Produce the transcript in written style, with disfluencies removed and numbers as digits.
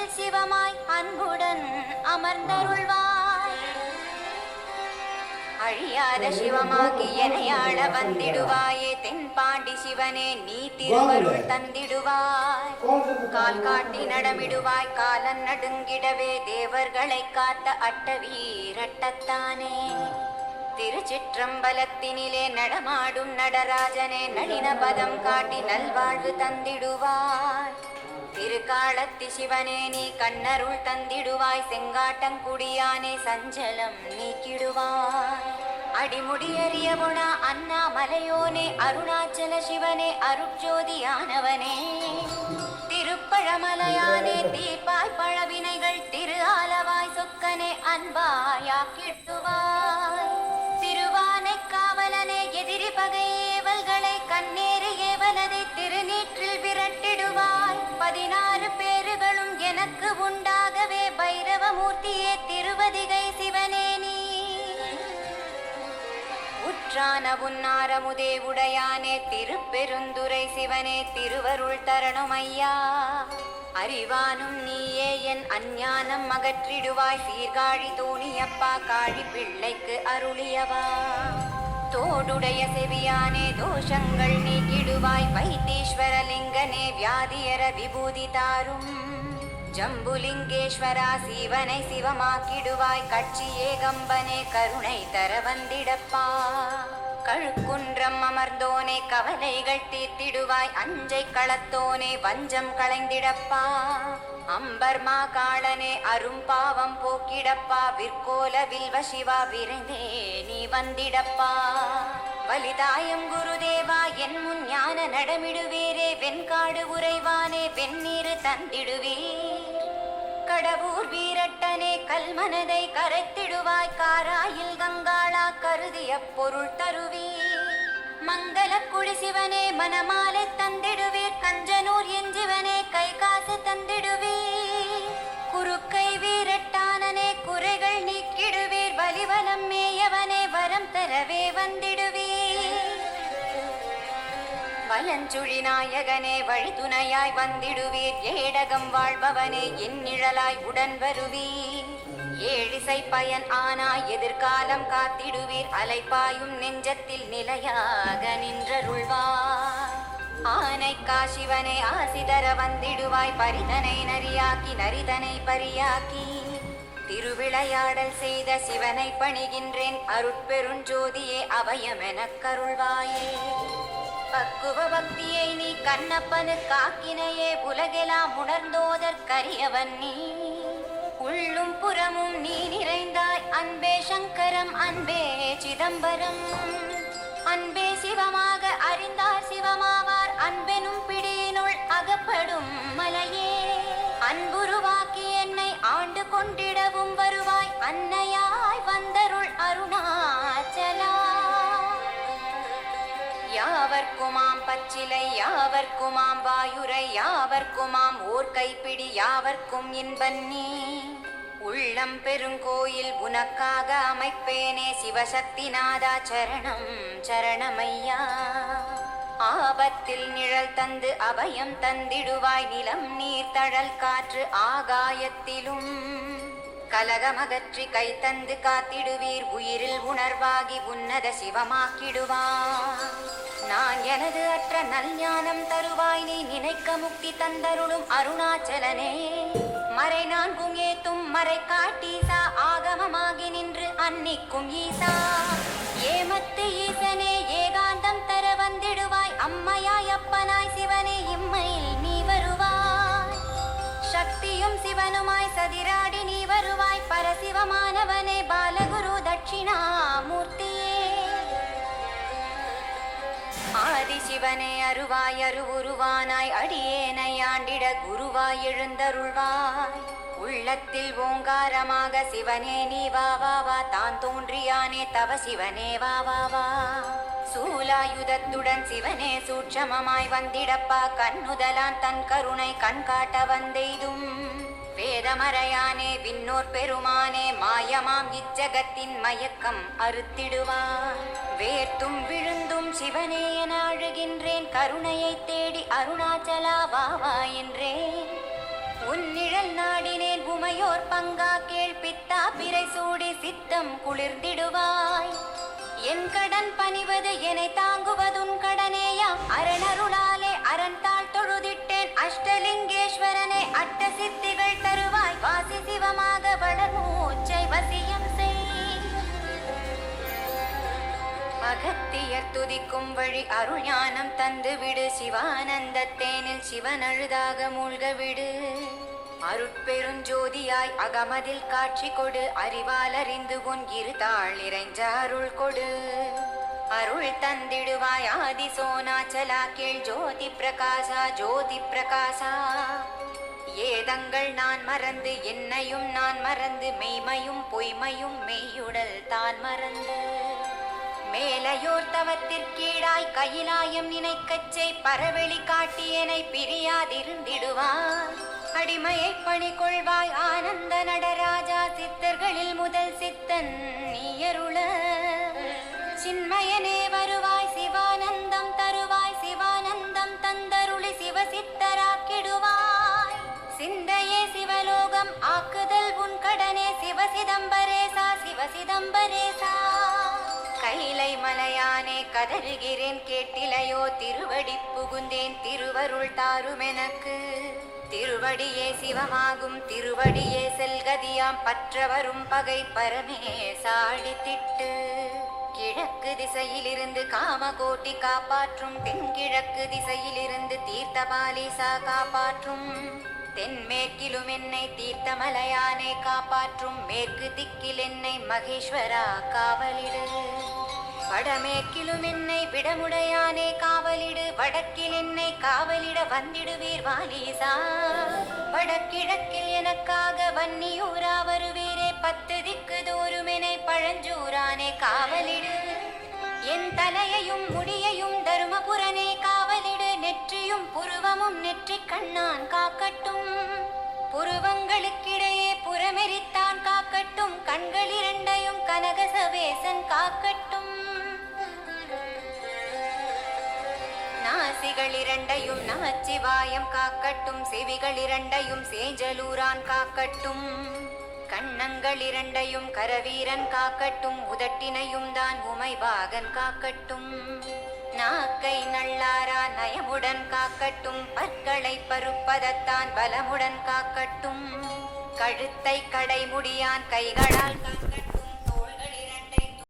அருகில் சிவமாய் அன்புடன் அமர்ந்தருள்வாய். அழியாத சிவமாகி எனையாள வந்திடுவாயே தென்பாண்டி சிவனே நீ திருவருள் தந்திடுவாய். கால் காட்டி நடமிடுவாய் காலன் நடுங்கிடவே தேவர்களை காத்த அட்டவீரட்டத்தானே. திருச்சிற்றம்பலத்தினிலே நடமாடும் நடராஜனே நளின பதம் காட்டி நல்வாழ்வு தந்திடுவாய். திருக்காலத்தி சிவனே நீ கண்ணருள் தந்திடுவாய். செங்காட்டங்குடியானே சஞ்சலம் நீக்கிடுவாய். அடிமுடியறியவுணா அண்ணாமலையோனே அருணாச்சல சிவனே அருட்ஜோதியானவனே. திருப்பழமலையானே தீப்பாய் பழவினைகள் திரு ஆலவாய் சொக்கனே அன்பாயாக்கிடுவாய். திருவானை காவலனே எதிரி பகை ஏவல்களை கண்ணேறு ஏவலதை திருநீற்றில் விரட்டிடுவாய். 16 பேறுகளும் எனக்கு உண்டாகவே பைரவமூர்த்தியே திருவதிகை சிவனே நீ. உற்றான உன்னாரமுதே உடையானே திருப்பெருந்துரை சிவனே திருவருள் தரணுமையா. அறிவானும் நீயே என் அஞ்ஞானம் அகற்றிடுவாய். சீர்காழி தோணியப்பா காழி பிள்ளைக்கு அருளியவா. தோடுடைய செவியானே தோஷங்கள் நீக்கிடுவாய். வைத்தீஸ்வரலிங்கனே வியாதியர விபூதி தாரும். ஜம்புலிங்கேஸ்வரா சிவனை சிவமாக்கிடுவாய். கட்சி ஏகம்பனே கருணை தர வந்திடப்பா. கழுக்குன்றம் அமர்ந்தோனே கவலைகள் தீர்த்திடுவாய். அஞ்சை களத்தோனே வஞ்சம் களைந்திடப்பா. அம்பர்மா காளனே அரும்பாவம் போக்கிடப்பா. விற்கோல வில்வ சிவா விரைந்தே நீ வந்திடப்பா. வலிதாயம் குருதேவா என் முன் ஞான நடமிடுவீரே. வெண்காடு உறைவானே வெந்நீரு தந்திடுவீர். கடவுர் வீரட்டனே கல்மனதை கரைத்திடுவாய். காராயில் கங்காளா கருதிய பொருள் தருவீர். மங்கள குடி சிவனே மனமாலை தந்திடுவீர். கஞ்சனூர் எஞ்சிவனே கை காசு தந்திடுவீர். குறுக்கை வீரட்டானனே குறைகள் நீக்கிடுவீர். வலிவலம் மேயவனே வரம் தரவே வந்திடுவீர். வலஞ்சுழி நாயகனே வழிதுணையாய் வந்திடுவீர். ஏடகம் வாழ்பவனே என் நிழலாய் உடன் வருவீர். ஏழிசை பயன் ஆனாய் எதிர்காலம் காத்திடுவீர். அலைப்பாயும் நெஞ்சத்தில் நிலையாக நின்றருள்வாய். ஆனை காசிவனே ஆசிதர வந்திடுவாய். பரிதனை நரியாக்கி நரிதனை பரியாக்கி திருவிளையாடல் செய்த சிவனை பணிகின்றேன். அருட்பெருஞ்சோதியே அபயமெனக் கருள்வாயே. பக்குவ பக்தியை நீ கண்ணப்பனு காக்கினையே. உலகெலாம் உணர்ந்தோதற்கரியவன் நீ. உள்ளும் புறமும் நீ நிறைந்தாய். அன்பே சங்கரம் அன்பே சிதம்பரம். அன்பே சிவமாக அறிந்தார் சிவமாவார். அன்பெனும் பிடியினுள் அகப்படும் மலையே. அன்புருவாக்கி என்னை ஆண்டு கொண்டிடவும் வருவாய். அன்னையாய் வந்தருள் அருணாச்சலா. யாவர்க்குமாம் பச்சிலை யாவர்க்குமாம் வாயுரை யாவர்க்குமாம் ஓர் கைப்பிடி யாவர்க்கும் இன்பன்னி. உள்ளம் பெருங்கோயில் உனக்காக அமைப்பேனே. சிவசக்தி நாதா சரணம் சரணமையா. ஆபத்தில் நிழல் தந்து அபயம் தந்திடுவாய். நிலம் நீர் தழல் காற்று ஆகாயத்திலும் கலகமகற்றி கை தந்து காத்திடுவீர். உயிரில் உணர்வாகி உன்னத சிவமாக்கிடுவார். நான் எனது அற்ற நல்ஞானம் தருவாய். நீ நினைக்க முக்தி தந்தருளும் அருணாச்சலனே. மறை நான்கும் ஏத்தும் மறை காட்டீசா. ஆகமமாகி நின்று அன்னிக்கும் ஈசா. ஏமத்து ஈசனே ஏகாந்தம் தர வந்திடுவாய். அம்மையாய் அப்பனாய் சிவனே இம்மையில் நீ வருவாய். சக்தியும் சிவனுமாய் சதிராடி நீ வருவாய். பரசிவமானவனே பாலகுரு தட்சிணாமூர்த்தியே. ஆதிசிவனே அருவாய் அருவுருவானாய். அடியேனை ஆண்டிட குருவாய் எழுந்தருள்வாய். உள்ளத்தில் ஓங்காரமாக சிவனே நீ வா வா வா. தான் தோன்றியானே தவ சிவனே வா வா வா. சூலாயுதத்துடன் சிவனே சூட்சமமாய் வந்திடப்பா. கண்ணுதலான் தன் கருணை கண்காட்ட வந்தெய்தும். வேதமறையானே விண்ணோர் பெருமானே. மாயமாம் இச்சகத்தின் மயக்கம் அறுத்திடுவார். வேர்த்தும் விழுந்தும் சிவனே என அழுகின்றேன். கருணையை தேடி அருணாச்சலா வா வா என்றேன். உன் நிழல் நாடி பெருமையோர் பங்கா கேள்பித்தா பிறை சூடி சித்தம் குளிர்ந்திடுவாய். என் கடன் பணிவது என்னை தாங்குவதுன் கடனேயா. அரணருளாலே அறந்தாள் தொழுதிட்டேன் அஷ்டலிங்கேஸ்வரனே. அட்ட சித்திகள் தருவாய் வாசி சிவமாக வளர்மூச்சை வசியம் செய். அகத்தியர் துதிக்கும் வழி அருள் ஞானம் தந்து விடு. சிவானந்த தேனில் சிவன் அழுதாக மூழ்க விடு. அருட்பெருஞ்சோதியாய் அகமதில் காட்சி கொடு. அறிவால் அறிந்து உன் இருதாள் இறைஞ்ச அருள் கொடு. அருள் தந்திடுவாய் ஆதி சோனாச்சலா கீழ் ஜோதி பிரகாசா ஜோதி பிரகாசா. ஏதங்கள் நான் மறந்து என்னையும் நான் மறந்து மெய்மையும் பொய்மையும் மெய்யுடல் தான் மறந்து மேலையோர் தவத்திற்கீடாய் கையிலாயம் நினைக்கச்சை பரவெளி காட்டியனை பிரியாதிருந்திடுவாய். அடிமையை பணி கொள்வாய் ஆனந்த நடராஜா. சித்தர்களில் முதல் சித்தன் நீயருள. சின்மயனே வருவாய் சிவானந்தம் தருவாய். சிவானந்தம் தந்தருளி சிவசித்தராக்கிடுவாய். சிந்தையே சிவலோகம் ஆக்குதல் உன் கடனே. சிவசிதம்பரேசா சிவசிதம்பரேசா. கைலை மலையானே கதறுகிறேன் கேட்டிலையோ. திருவடி புகுந்தேன் திருவருள் தாருமெனக்கு. திருவடியே சிவமாகும் திருவடியே செல்கதியாம். பற்றவரும் பகை பரமே சாடி திட்டு. கிழக்கு திசையிலிருந்து காமகோட்டி காப்பாற்றும். தென்கிழக்கு திசையிலிருந்து தீர்த்தபாலிசா காப்பாற்றும். தென்மேற்கிலும் என்னை தீர்த்தமலையானே காப்பாற்றும். மேற்கு திக்கில் என்னை மகேஸ்வரா காவலிடு. வடமேற்கிலும் என்னை விடமுடையானே காவலிடு. வடக்கில் என்னை காவலிட வந்திடுவீர் வாலீசா. வடகிழக்கில் எனக்காக வன்னியூரா வருவீரே. 10 திக்கு தோறும் என்னை பழஞ்சூரானே காவலிடு. என் தலையையும் முடியையும் தருமபுரனே காவலிடு. நெற்றியும் புருவமும் நெற்றிக் கண்ணான் காக்கட்டும். புருவங்களுக்கிடையே புறமெரித்தான் காக்கட்டும். கண்கள் இரண்டையும் கனகசவேசன் காக்கட்டும். நாசிகள் இரண்டையும் நமச்சிவாயம் காக்கட்டும். செவிகள் இரண்டையும் சேஞ்சலூரான் காக்கட்டும். கண்ணங்கள் இரண்டையும் கரவீரன் காக்கட்டும். உதட்டினையும் தான் உமைபாகன் காக்கட்டும். நாக்கை நல்லாரா நயமுடன் காக்கட்டும். பற்களை பருப்பதத்தான் பலமுடன் காக்கட்டும். கழுத்தை கடைமுடியான் கைகளால் காக்கட்டும்.